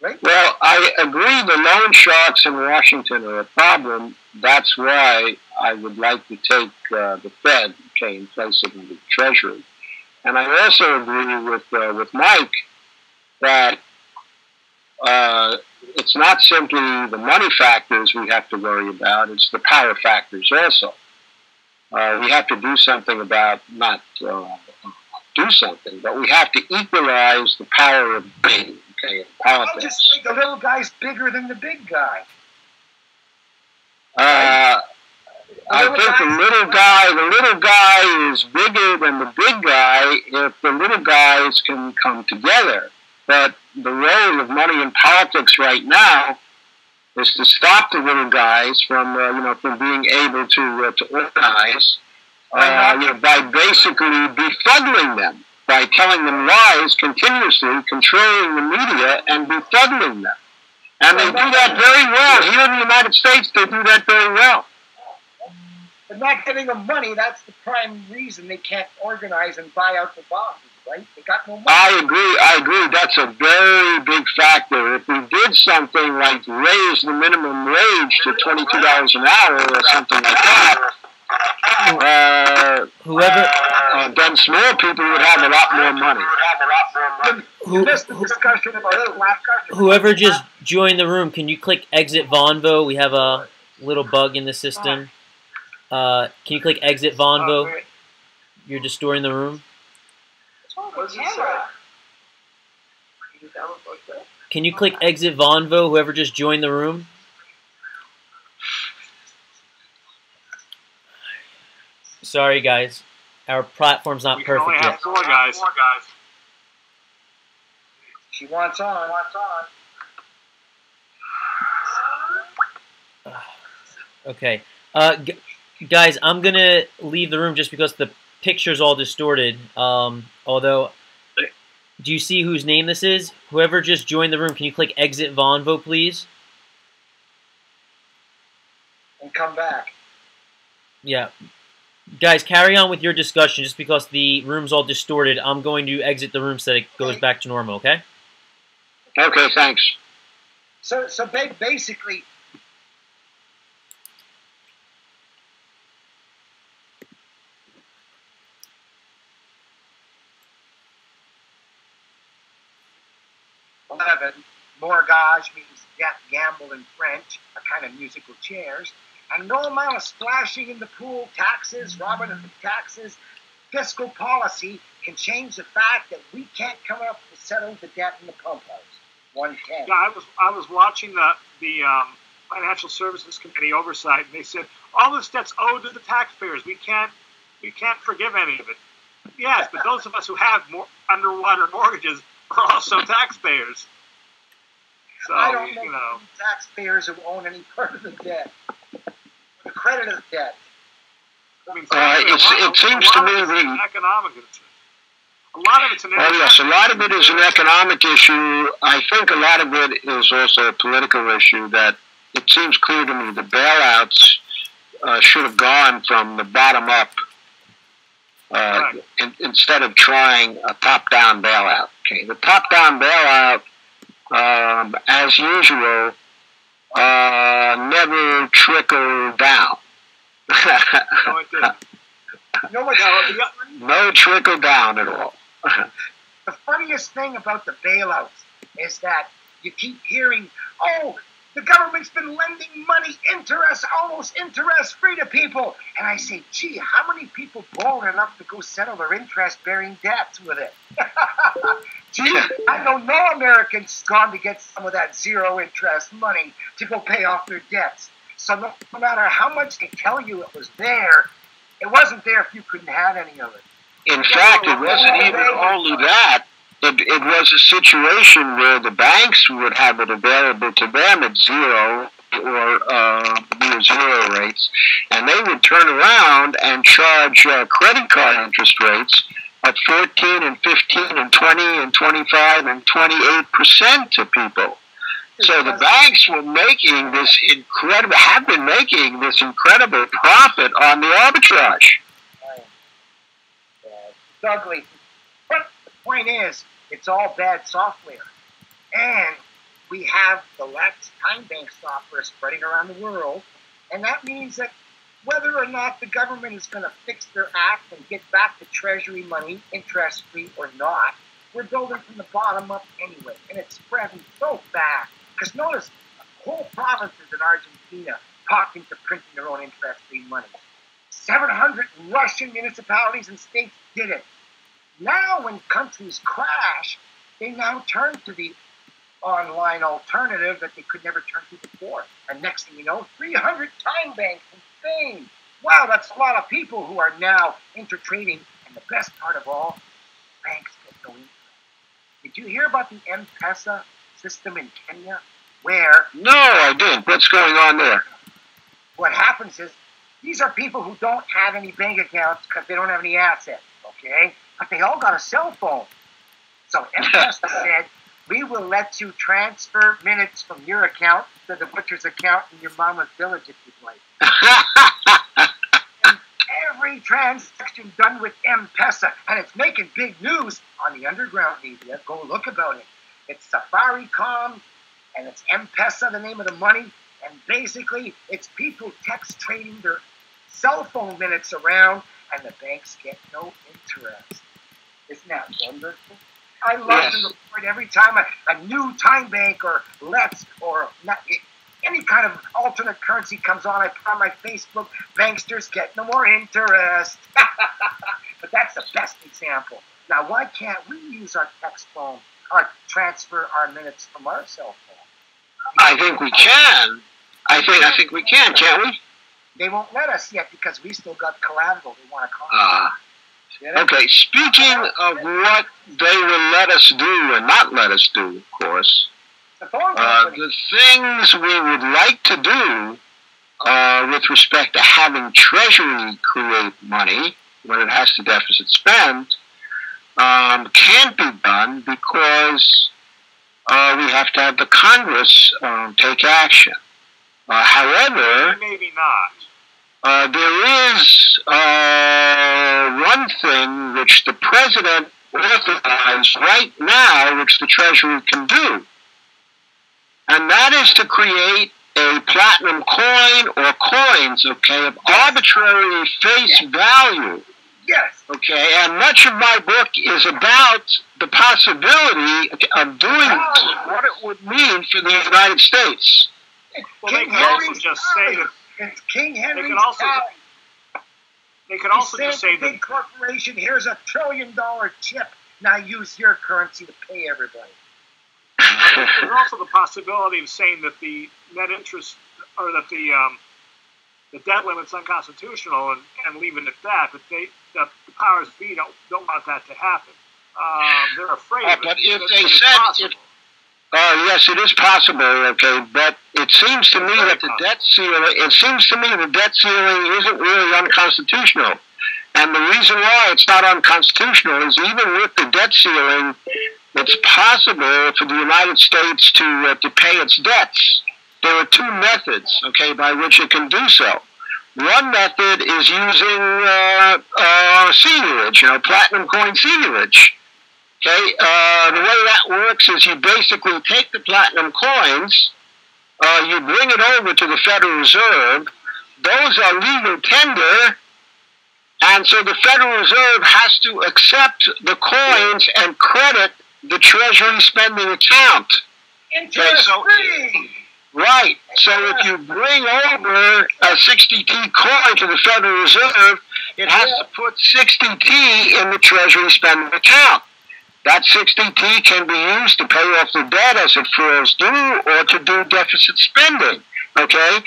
Right? Well, I agree the loan sharks in Washington are a problem. That's why I would like to take the Fed, and place it in the Treasury. And I also agree with Mike that it's not simply the money factors we have to worry about, it's the power factors also. We have to do something about, not do something, but we have to equalize the power of big, in politics. I'll just think the little guy's bigger than the big guy. I think the little guy is bigger than the big guy if the little guys can come together. But the role of money in politics right now is to stop the little guys from being able to organize, by basically befuddling them, by telling them lies continuously, controlling the media, and befuddling them. And they do that very well. Here in the United States, they do that very well. But not giving them money, that's the prime reason they can't organize and buy out the bosses, right? They got no money. I agree. That's a very big factor. If we did something like raise the minimum wage to $22 an hour or something like that, then small people would have a lot more money. Whoever just joined the room, can you click exit Vonvo? We have a little bug in the system. Can you click exit Vonvo? You're distorting the room. Can you click exit Vonvo, whoever just joined the room? Sorry, guys. Our platform's not perfect yet. We only have four guys. She wants on. Okay. Guys, I'm going to leave the room just because the picture's all distorted. Although, do you see whose name this is? Whoever just joined the room, can you click exit Vonvo, please? And come back. Yeah. Guys, carry on with your discussion. Just because the room's all distorted, I'm going to exit the room so that it goes back to normal, okay? Okay, thanks. So basically, mortgage means death, gamble in French, a kind of musical chairs. And no amount of splashing in the pool, taxes, Robin Hood taxes, fiscal policy can change the fact that we can't come up to settle the debt in the pump house. 110. Yeah, I was watching the Financial Services Committee oversight, and they said all this debt's owed to the taxpayers. We can't forgive any of it. Yes, but those of us who have underwater mortgages are also taxpayers. So, I don't know taxpayers who own any part of the debt. The credit of the debt. I mean, it seems to me that economic. A lot of it's an yes, a lot of it is an economic issue. I think a lot of it is also a political issue. That it seems clear to me the bailouts should have gone from the bottom up instead of trying a top-down bailout. Okay, the top-down bailout, as usual, never trickled down. No, it didn't. No trickle down at all. The funniest thing about the bailouts is that you keep hearing, oh, the government's been lending money, almost interest-free to people. And I say, gee, how many people bold enough to go settle their interest-bearing debts with it? Gee, I know no American's gone to get some of that zero-interest money to go pay off their debts. So no matter how much they tell you it was there, it wasn't there if you couldn't have any of it. In fact, it wasn't even only that. It was a situation where the banks would have it available to them at zero or near zero rates, and they would turn around and charge credit card interest rates of 14 and 15 and 20 and 25 and 28% to people. So the banks were making this have been making this incredible profit on the arbitrage. It's ugly. But the point is, it's all bad software. And we have the Lex Time Bank software spreading around the world. And that means that whether or not the government is going to fix their act and get back the Treasury money, interest-free or not, we're building from the bottom up anyway. And it's spreading so fast. Because notice, whole provinces in Argentina talking to printing their own interest-free money. 700 Russian municipalities and states did it. Now when countries crash, they now turn to the online alternative that they could never turn to before. And next thing you know, 300 time banks in Spain. Wow, that's a lot of people who are now intertrading. And the best part of all, banks get no interest. Did you hear about the M-Pesa system in Kenya? Where? No, I didn't. What's going on there? What happens is, these are people who don't have any bank accounts because they don't have any assets, okay? But they all got a cell phone. So M-Pesa said, we will let you transfer minutes from your account to the butcher's account in your mama's village if you'd like. And every transaction done with M-Pesa, and it's making big news on the underground media. Go look about it. It's Safaricom, and it's M-Pesa, the name of the money. And basically, it's people text trading their cell phone minutes around, and the banks get no interest. Isn't that wonderful? I love to report every time a new time bank or Let's or any kind of alternate currency comes on. I put on my Facebook, banksters get no more interest. But that's the best example. Now, why can't we use our text phone or transfer our minutes from our cell phone? I think we can. I think we can, can't we? They won't let us yet because we still got collateral they want to call. Okay, speaking of what they will let us do and not let us do, of course, the things we would like to do with respect to having Treasury create money when it has to deficit spend can't be done because we have to have the Congress take action. However, maybe not. There is one thing which the president authorized right now, which the Treasury can do, and that is to create a platinum coin or coins, okay, of arbitrary face value. Yes. Okay, and much of my book is about the possibility of doing what it would mean for the United States. Well, they can also just say that. It's King Henry's They could also just say that big corporation, here's $1 trillion chip. Now use your currency to pay everybody. There's also the possibility of saying that the net interest or that the debt limit's unconstitutional and leave it at that. But the powers be don't want that to happen. They're afraid of it. But if they said yes, it is possible, okay, but it seems to me that the debt ceiling isn't really unconstitutional. And the reason why it's not unconstitutional is even with the debt ceiling, it's possible for the United States to pay its debts. There are two methods, okay, by which it can do so. One method is using seigniorage, platinum coin seigniorage. Okay, the way that works is you basically take the platinum coins, you bring it over to the Federal Reserve. Those are legal tender, and so the Federal Reserve has to accept the coins and credit the Treasury spending account. Interest free. Right. So if you bring over a 60T coin to the Federal Reserve, it has to put 60T in the Treasury spending account. That 60T can be used to pay off the debt as it falls due or to do deficit spending. Okay?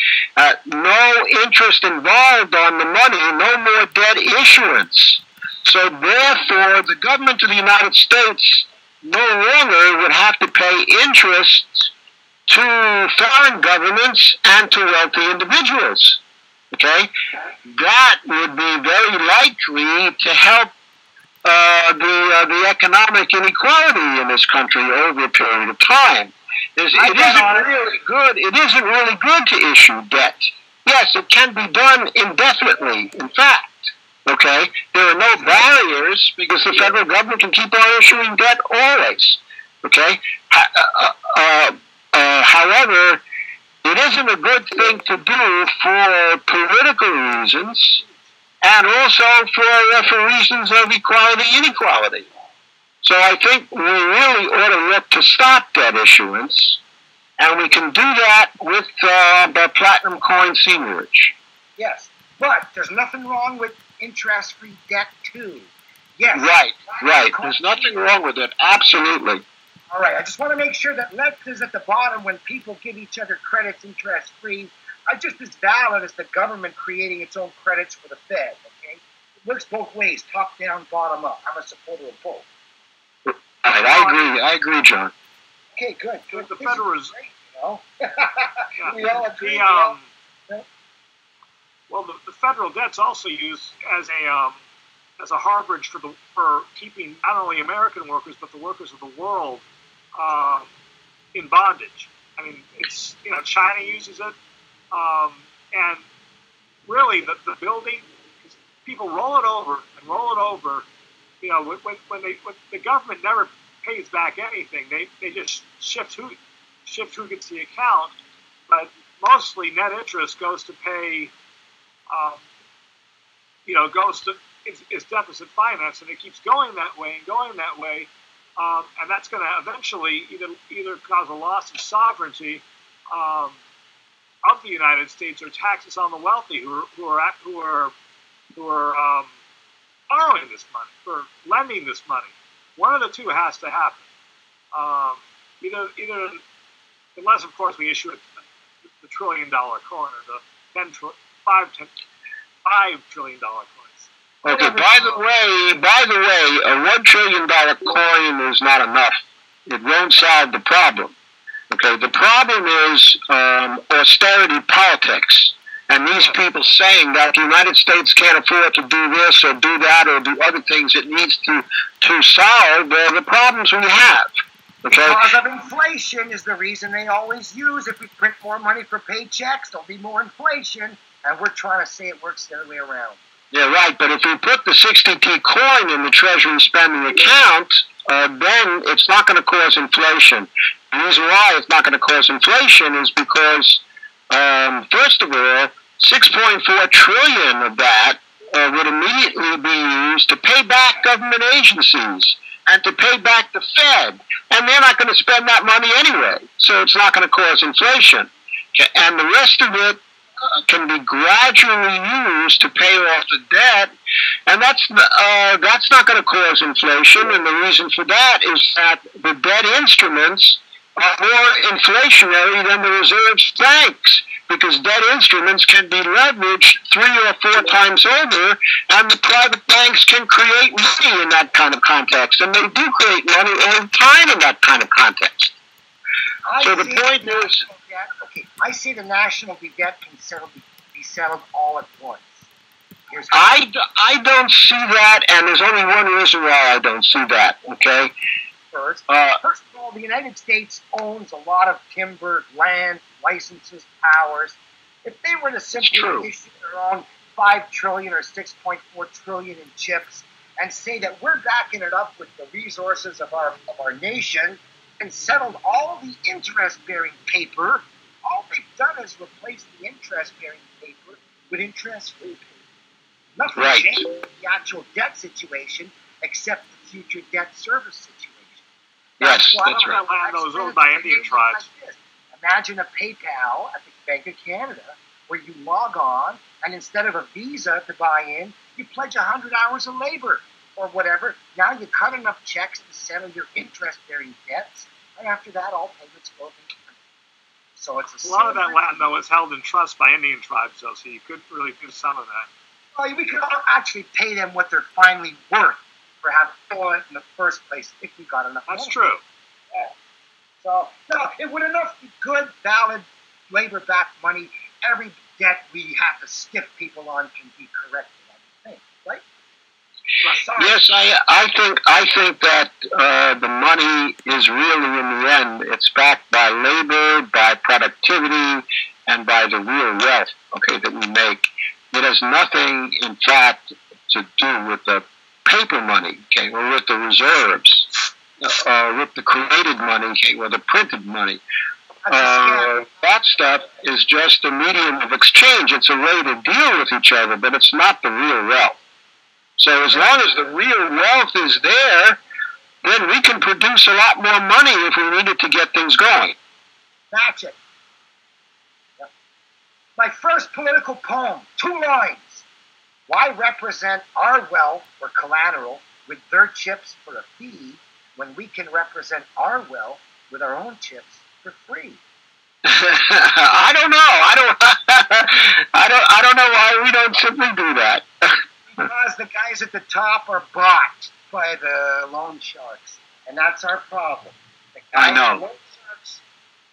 No interest involved on the money, no more debt issuance. So therefore, the government of the United States no longer would have to pay interest to foreign governments and to wealthy individuals. Okay? That would be very likely to help the economic inequality in this country over a period of time. It isn't really good to issue debt. Yes, it can be done indefinitely, in fact. Okay? There are no barriers because the federal government can keep on issuing debt always. Okay? However, it isn't a good thing to do for political reasons and also for reasons of inequality. So I think we really ought to look to stop debt issuance, and we can do that with the platinum coin seigniorage. Yes, but there's nothing wrong with interest-free debt too. Yes. Right. There's nothing wrong with it. Absolutely. All right. I just want to make sure that left is at the bottom when people give each other credits interest-free. Are just as valid as the government creating its own credits for the Fed. Okay, it works both ways, top down, bottom up. I'm a supporter of both. Right. I agree, John. Okay, good. The Federal Reserve. We all agree. Well, the federal debt's also used as a harborage for keeping not only American workers but the workers of the world in bondage. I mean, it's China uses it, and really the building, people roll it over. When the government never pays back anything, they just shift who gets the account, but mostly net interest goes to pay. It's deficit finance, and it keeps going that way, and that's going to eventually either cause a loss of sovereignty of the United States or taxes on the wealthy who are borrowing this money or lending this money. One of the two has to happen. Either unless of course we issue the $1 trillion coin or the $5 trillion coins. Okay. By the way, a $1 trillion coin is not enough. It won't solve the problem. Okay. The problem is austerity politics, and these people saying that the United States can't afford to do this or do that or do other things it needs to solve the problems we have. Okay. Because of inflation is the reason they always use. If we print more money for paychecks, there'll be more inflation. And we're trying to say it works the other way around. Yeah, right. But if we put the 60T coin in the Treasury spending account, then it's not going to cause inflation. The reason why it's not going to cause inflation is because, first of all, $6.4 trillion of that would immediately be used to pay back government agencies and to pay back the Fed. And they're not going to spend that money anyway, so it's not going to cause inflation. And the rest of it can be gradually used to pay off the debt, and that's not going to cause inflation. And the reason for that is that the debt instruments are more inflationary than the reserves banks, because debt instruments can be leveraged 3 or 4 times over, and the private banks can create money in that kind of context, and they do create money all the time in that kind of context. So the point is, I say the national debt can be settled all at once. I don't see that, and there's only one reason why I don't see that. Okay. First of all, the United States owns a lot of timber, land, licenses, powers. If they were to simply issue their own 5 trillion or 6.4 trillion in chips and say that we're backing it up with the resources of our nation and settled all the interest-bearing paper. All they've done is replace the interest-bearing paper with interest-free paper. Nothing changed in the actual debt situation except the future debt service situation. Yes, that's right. That land that was owned by Indian tribes. Like imagine a PayPal at the Bank of Canada where you log on and instead of a Visa to buy in, you pledge 100 hours of labor or whatever. Now you cut enough checks to settle your interest-bearing debts, and after that, all payments go into country. So it's a lot of that land, though, is held in trust by Indian tribes, though, so you could really do some of that. Well, we could actually pay them what they're finally worth for having stolen it in the first place if we got enough money. That's true. Yeah. So, no, it would enough be good, valid, labor-backed money. Every debt we have to stiff people on can be corrected, I think, right? Yes, I think that the money is really, in the end, it's backed by labor, by productivity, and by the real wealth, okay, that we make. It has nothing, in fact, to do with the paper money, okay, or with the reserves, with the created money, okay, or the printed money. That stuff is just a medium of exchange. It's a way to deal with each other, but it's not the real wealth. So as long as the real wealth is there, then we can produce a lot more money if we needed to get things going. That's it. Yep. My first political poem, 2 lines. Why represent our wealth or collateral with their chips for a fee when we can represent our wealth with our own chips for free? I don't know. I don't know why we don't simply do that. Because the guys at the top are bought by the loan sharks, and that's our problem. I know.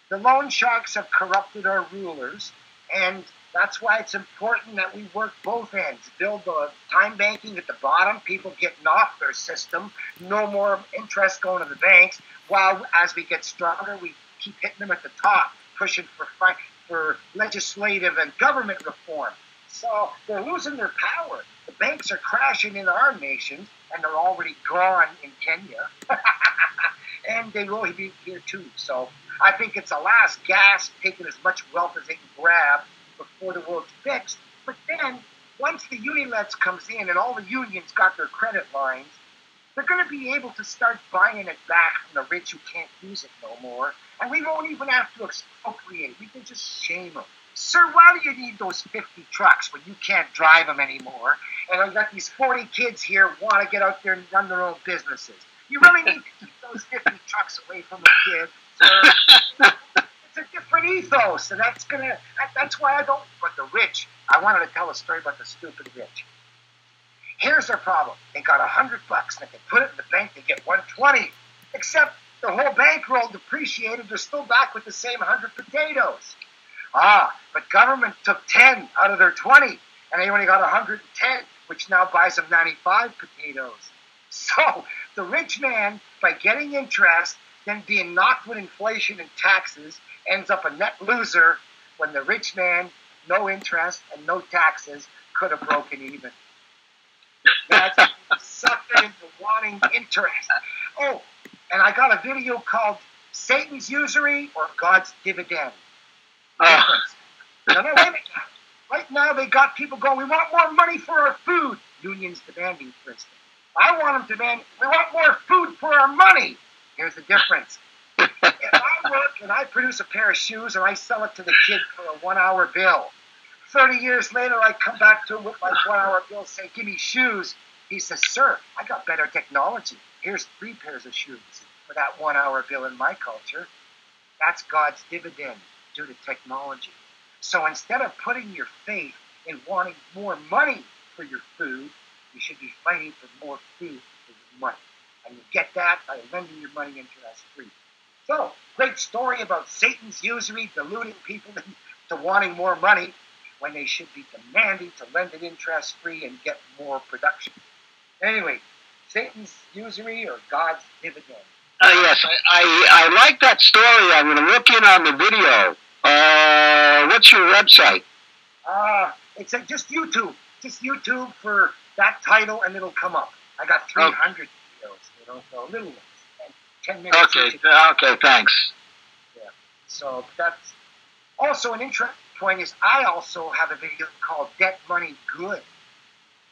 The loan sharks have corrupted our rulers, and that's why it's important that we work both ends. Build the time banking at the bottom, people getting off their system, no more interest going to the banks, while as we get stronger, we keep hitting them at the top, pushing for legislative and government reform. So they're losing their power. The banks are crashing in our nation, and they're already gone in Kenya. And they will be here too. So I think it's a last gasp, taking as much wealth as they can grab before the world's fixed. But then, once the UNILETS comes in and all the unions got their credit lines, they're going to be able to start buying it back from the rich who can't use it no more. And we won't even have to expropriate. We can just shame them. Sir, why do you need those 50 trucks when you can't drive them anymore? And I've got these 40 kids here who want to get out there and run their own businesses. You really need to keep those 50 trucks away from the kids, sir. It's a different ethos, and that's why I don't. But the rich, I wanted to tell a story about the stupid rich. Here's their problem. They got $100, and if they put it in the bank, they get 120. Except the whole bankroll depreciated. They're still back with the same 100 potatoes. But government took 10 out of their 20, and they only got 110, which now buys them 95 potatoes. So the rich man, by getting interest, then being knocked with inflation and taxes, ends up a net loser when the rich man, no interest and no taxes, could have broken even. That's sucked into wanting interest. Oh, and I got a video called Satan's Usury or God's Dividend. No, wait a minute. Right now they got people going, we want more money for our food. Unions demanding, for instance. I want them demanding, we want more food for our money. Here's the difference. If I work and I produce a pair of shoes and I sell it to the kid for a 1-hour bill, 30 years later I come back to him with my 1-hour bill saying, give me shoes. He says, sir, I got better technology. Here's 3 pairs of shoes for that 1-hour bill in my culture. That's God's dividend due to technology. So instead of putting your faith in wanting more money for your food, you should be fighting for more food for your money. And you get that by lending your money interest-free. So, great story about Satan's usury deluding people into wanting more money when they should be demanding to lend it interest-free and get more production. Anyway, Satan's usury or God's dividend. Yes, I like that story. I'm going to look in on the video. What's your website? It's like just YouTube for that title, and it'll come up. I got 300 videos, so little ones, and 10 minutes. Okay, thanks. Yeah. So that's also an interesting point. Is I also have a video called "Debt Money Good,"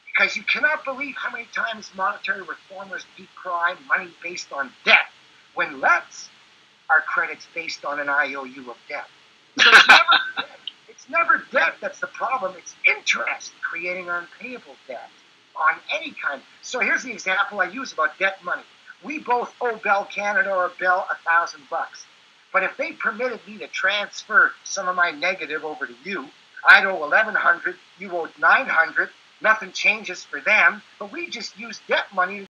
because you cannot believe how many times monetary reformers decry money based on debt, when let's our credits based on an IOU of debt. So it's never debt. It's never debt that's the problem. It's interest creating unpayable debt on any kind. So here's the example I use about debt money. We both owe Bell Canada or Bell $1,000. But if they permitted me to transfer some of my negative over to you, I'd owe $1,100, you owe $900. Nothing changes for them, but we just use debt money